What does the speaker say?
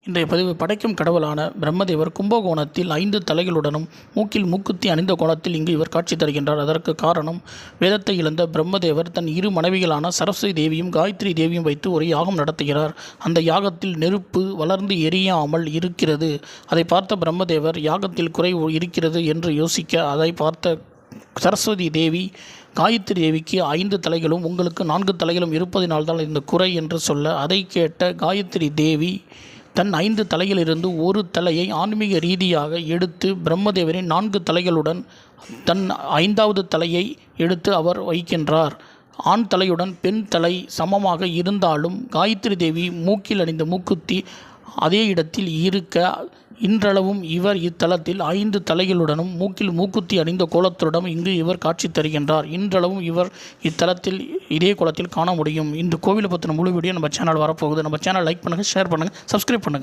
இன்றைய பதிவு படைக்கும் கடவுளான பிரம்மதேவர் கும்பகோணத்தில் 5 தலைகளுடனும் மூக்கில் மூக்குத்தி அணிந்த கோலத்தில் இங்கு இவர் காட்சி தருகின்றார். அதற்கு காரணம், வேதத்தை இழந்த பிரம்மதேவர் தன் 2 மனைவிகளான சரஸ்வதி தேவியும் காயத்ரி தேவியும் வைத்து ஒரு யாகம் நடத்துகிறார். அந்த யாகத்தில் நெருப்பு வளர்ந்து எரியாமல் இருக்கிறது. அதை பார்த்த பிரம்மதேவர் யாகத்தில் குறை இருக்கிறது என்று யோசிக்க, அதை பார்த்த சரஸ்வதி தேவி காயத்ரி தேவிக்கு 5 தலைகளும் உங்களுக்கு 4 தலைகளும் இருப்பதினால்தான் இந்த குறை என்று சொல்ல, அதை கேட்ட காயத்ரி தேவி தன் 5 தலையிலிருந்து ஒரு தலையை ஆன்மீக ரீதியாக எடுத்து பிரம்மதேவரின் 4 தலைகளுடன் தன் 5வது தலையை எடுத்து அவர் வைக்கின்றார். ஆண் தலையுடன் பெண் தலை சமமாக இருந்தாலும் காயத்ரி தேவி மூக்கில் அணிந்த மூக்குத்தி அதே இடத்தில் இருக்க, இன்றளவும் இவர் இத்தலத்தில் 5 தலைகளுடனும் மூக்கில் மூக்குத்தி அணிந்த கோலத்துடன் இங்கு இவர் காட்சி தருகின்றார். இன்றளவும் இவர் இத்தலத்தில் இதே கோலத்தில் காண முடியும். இந்த கோவிலை பற்றின முழு வீடியோ நம்ம சேனல் வரப்போகுது. நம்ம சேனல் லைக் பண்ணுங்கள், ஷேர் பண்ணுங்கள், சப்ஸ்கிரைப் பண்ணுங்கள்.